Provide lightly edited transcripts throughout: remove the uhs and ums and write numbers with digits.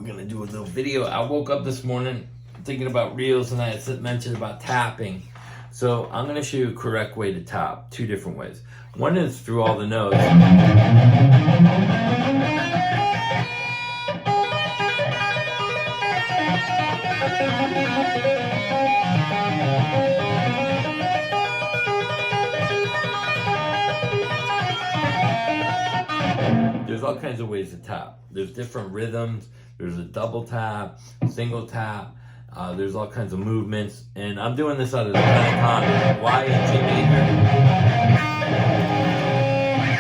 gonna do a little video. I woke up this morning thinking about reels and I had mentioned about tapping. So I'm gonna show you a correct way to tap, two different ways. One is through all the notes. There's all kinds of ways to tap. There's different rhythms. There's a double tap, single tap. There's all kinds of movements. And I'm doing this out of the pentatonic, Y and G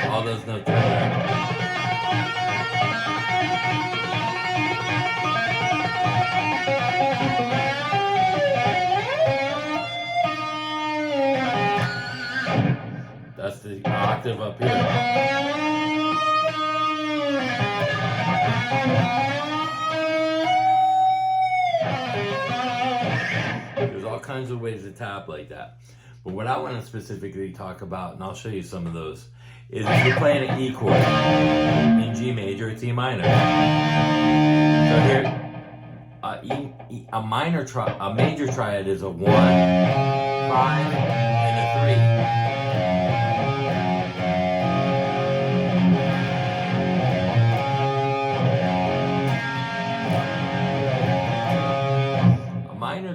major. All those notes right there. That's the octave up here. There's all kinds of ways to tap like that. But what I want to specifically talk about, and I'll show you some of those, is if you're playing an E chord in G major, it's E minor. So here, a major triad is a 1, 5, and a 3.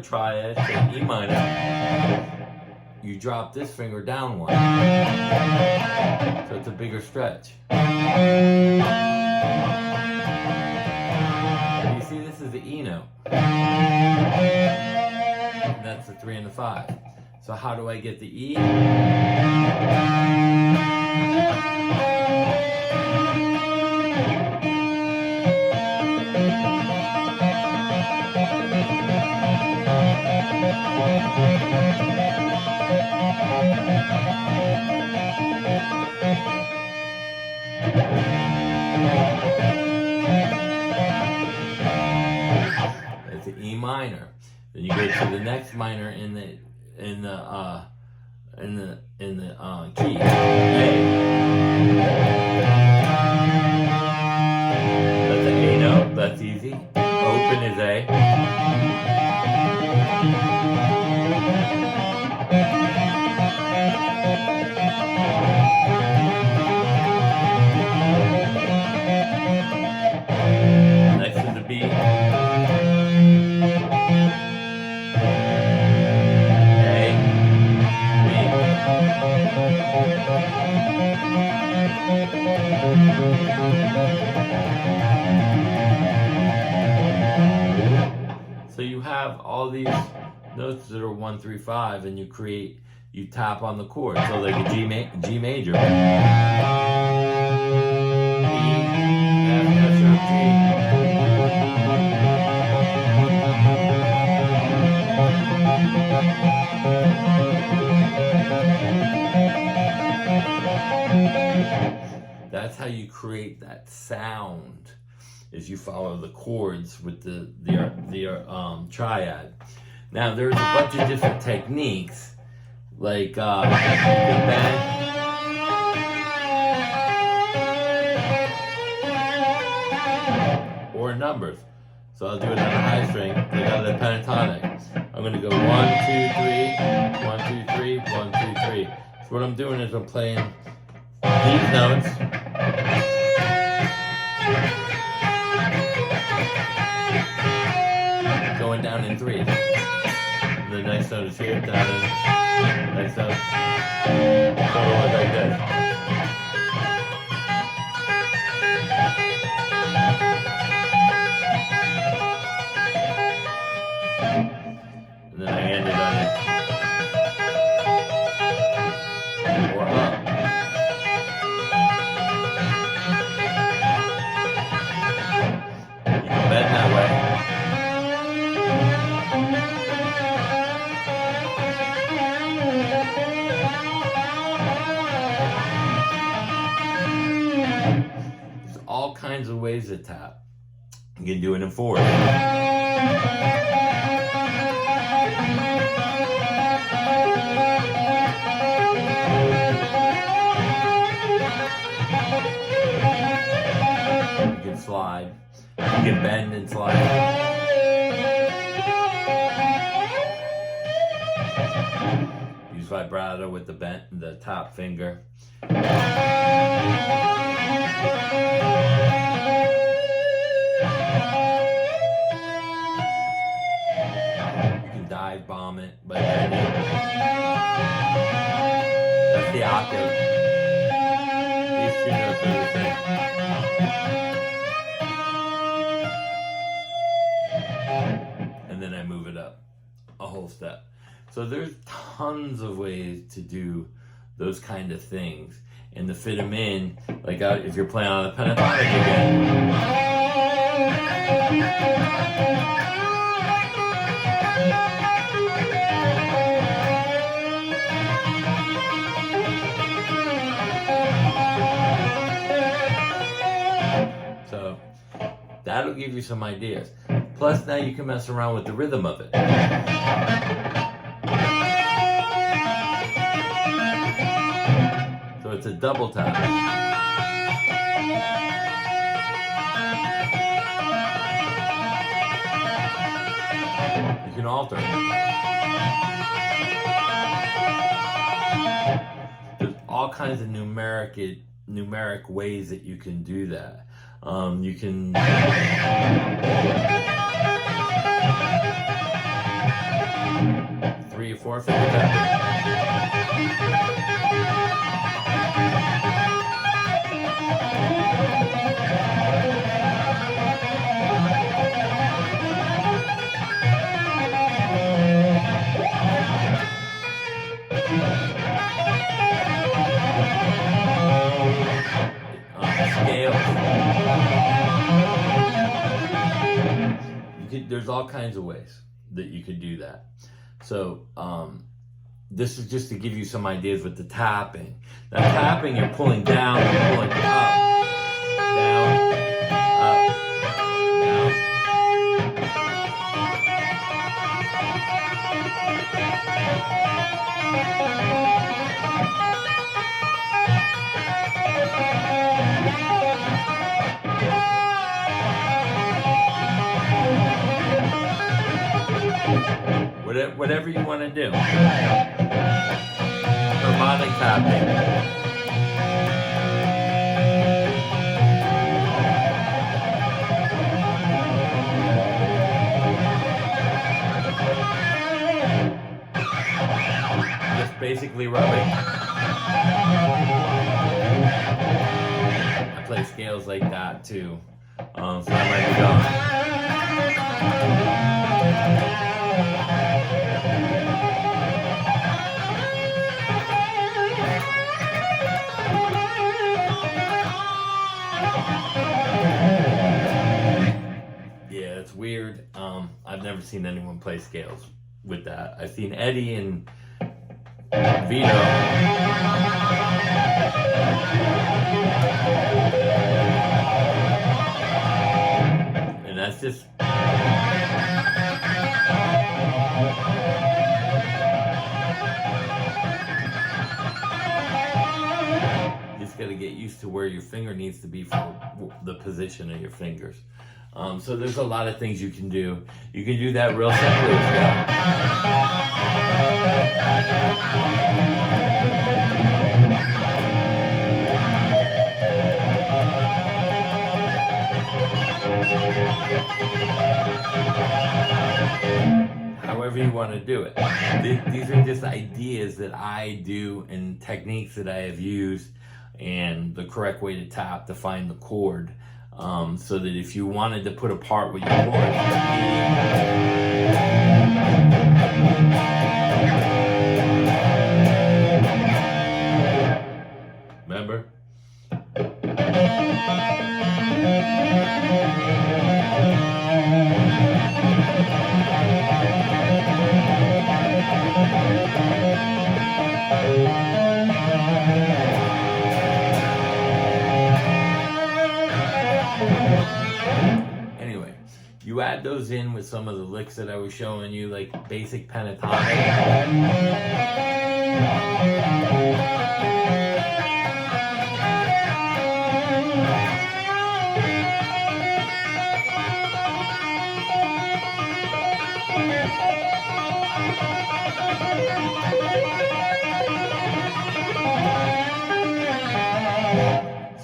Triad, so E minor, you drop this finger down one, so it's a bigger stretch. You see, this is the E note, and that's the 3 and the 5. So how do I get the E? That's the E minor. Then you go to the next minor in the key. A. That's an A note. That's easy. Open is A. Next is the B. So you have all these notes that are 1, 3, 5, and you tap on the chord. So like a G major. E, F, F sharp, G. That's how you create that sound, is you follow the chords with the triad. Now there's a bunch of different techniques, like bend, or numbers. So I'll do it on a high string, like out of the pentatonic. I'm gonna go 1, 2, 3, 1, 2, 3, 1, 2, 3. So what I'm doing is I'm playing these notes. Going down in 3. The next note is here, down in, next note. So it goes like this. And then I end it on it. Or up. You can bend that way. All kinds of ways to tap. You can do it in 4. You can slide. You can bend and slide. Use vibrato with the top finger. You can dive bomb it, but that's the octave. These two notes are the same. And then I move it up a whole step. So there's tons of ways to do those kind of things and to fit them in, like if you're playing on the pentatonic again. So that'll give you some ideas. Plus now you can mess around with the rhythm of it. So it's a double tap. You can alter it. There's all kinds of numeric ways that you can do that. You can 3 or 4 finger tapping. There's all kinds of ways that you could do that. So this is just to give you some ideas with the tapping. Now tapping, you're pulling down, you're pulling up, down, up, down. Whatever you want to do. Harmonic tapping. Just basically rubbing. I play scales like that too. So that might be going. Yeah, it's weird. I've never seen anyone play scales with that. I've seen Eddie and Vito. And that's just gotta get used to where your finger needs to be for the position of your fingers. So there's a lot of things you can do. You can do that real simply as well. However you want to do it. These are just ideas that I do and techniques that I have used and the correct way to tap to find the chord, so that if you wanted to put a part with your chord, remember? Anyway, you add those in with some of the licks that I was showing you, like basic pentatonic.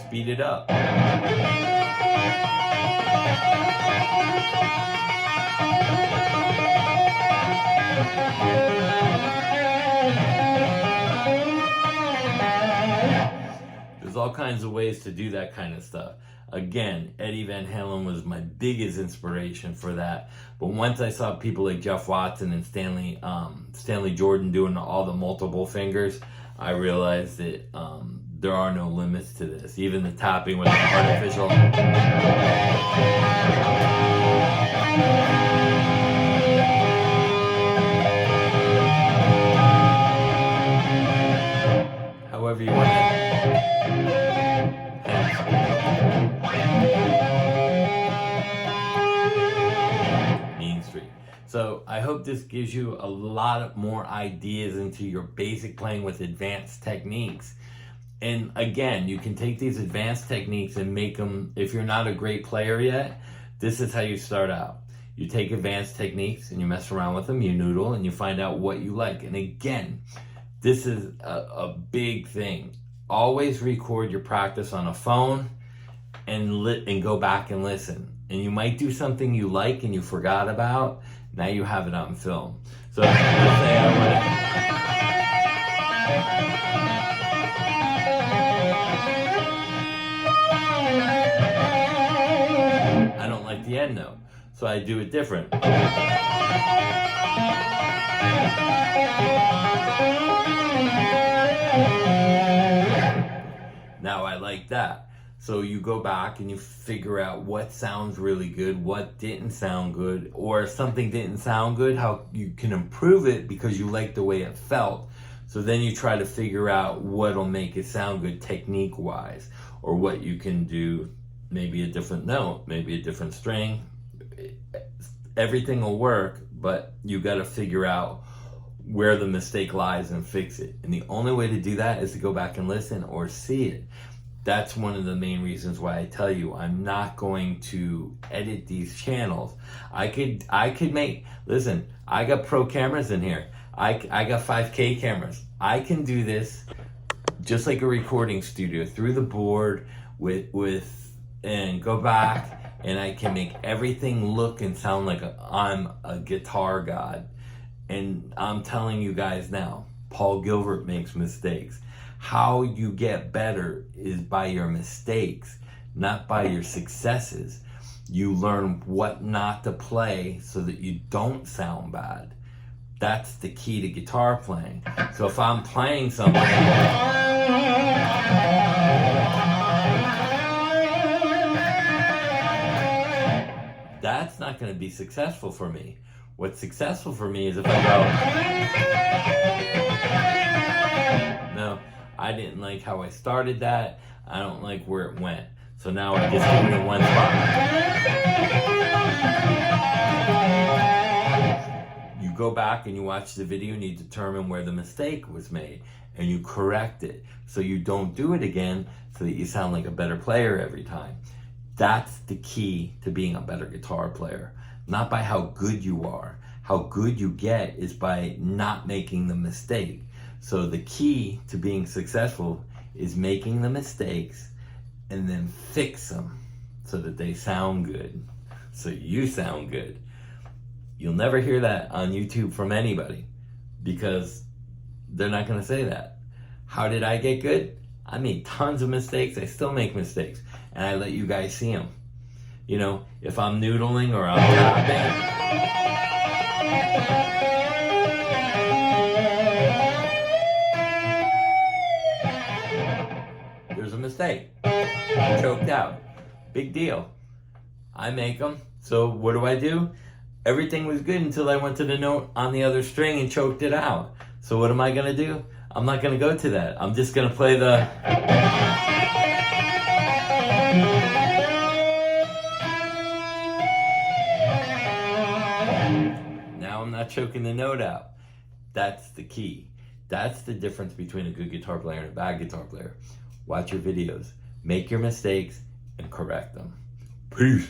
Speed it up. There's all kinds of ways to do that kind of stuff. Again, Eddie Van Halen was my biggest inspiration for that. But once I saw people like Jeff Watson and Stanley Jordan doing all the multiple fingers, I realized that there are no limits to this. Even the tapping with the artificial. However you want it. Mean Street. So I hope this gives you a lot more ideas into your basic playing with advanced techniques. And again, you can take these advanced techniques and make them, if you're not a great player yet, this is how you start out. You take advanced techniques and you mess around with them, you noodle, and you find out what you like. And again, this is a big thing. Always record your practice on a phone and go back and listen. And you might do something you like and you forgot about. Now you have it on film. So let's say I don't like the end note, so I do it different. Now I like that. So you go back and you figure out what sounds really good, what didn't sound good, or if something didn't sound good, how you can improve it because you like the way it felt. So then you try to figure out what'll make it sound good technique-wise, or what you can do, maybe a different note, maybe a different string. Everything will work, but you got to figure out where the mistake lies and fix it. And the only way to do that is to go back and listen or see it. That's one of the main reasons why I tell you I'm not going to edit these channels. I could make, listen, I got pro cameras in here. I got 5K cameras. I can do this just like a recording studio through the board and go back, and I can make everything look and sound like I'm a guitar god. And I'm telling you guys now, Paul Gilbert makes mistakes. How you get better is by your mistakes, not by your successes. You learn what not to play so that you don't sound bad. That's the key to guitar playing. So if I'm playing something, that's not going to be successful for me. What's successful for me is if I go, no, I didn't like how I started that. I don't like where it went. So now I just do it in one spot. You go back and you watch the video and you determine where the mistake was made and you correct it so you don't do it again, so that you sound like a better player every time. That's the key to being a better guitar player. Not by how good you are. How good you get is by not making the mistake. So the key to being successful is making the mistakes and then fix them so that they sound good, so you sound good. You'll never hear that on YouTube from anybody because they're not going to say that. How did I get good? I made tons of mistakes. I still make mistakes, and I let you guys see them. You know, if I'm noodling or I'm tapping, there's a mistake. I'm choked out. Big deal. I make them. So what do? Everything was good until I went to the note on the other string and choked it out. So what am I going to do? I'm not going to go to that. I'm just going to play the... Now I'm not choking the note out. That's the key. That's the difference between a good guitar player and a bad guitar player. Watch your videos. Make your mistakes and correct them. Peace.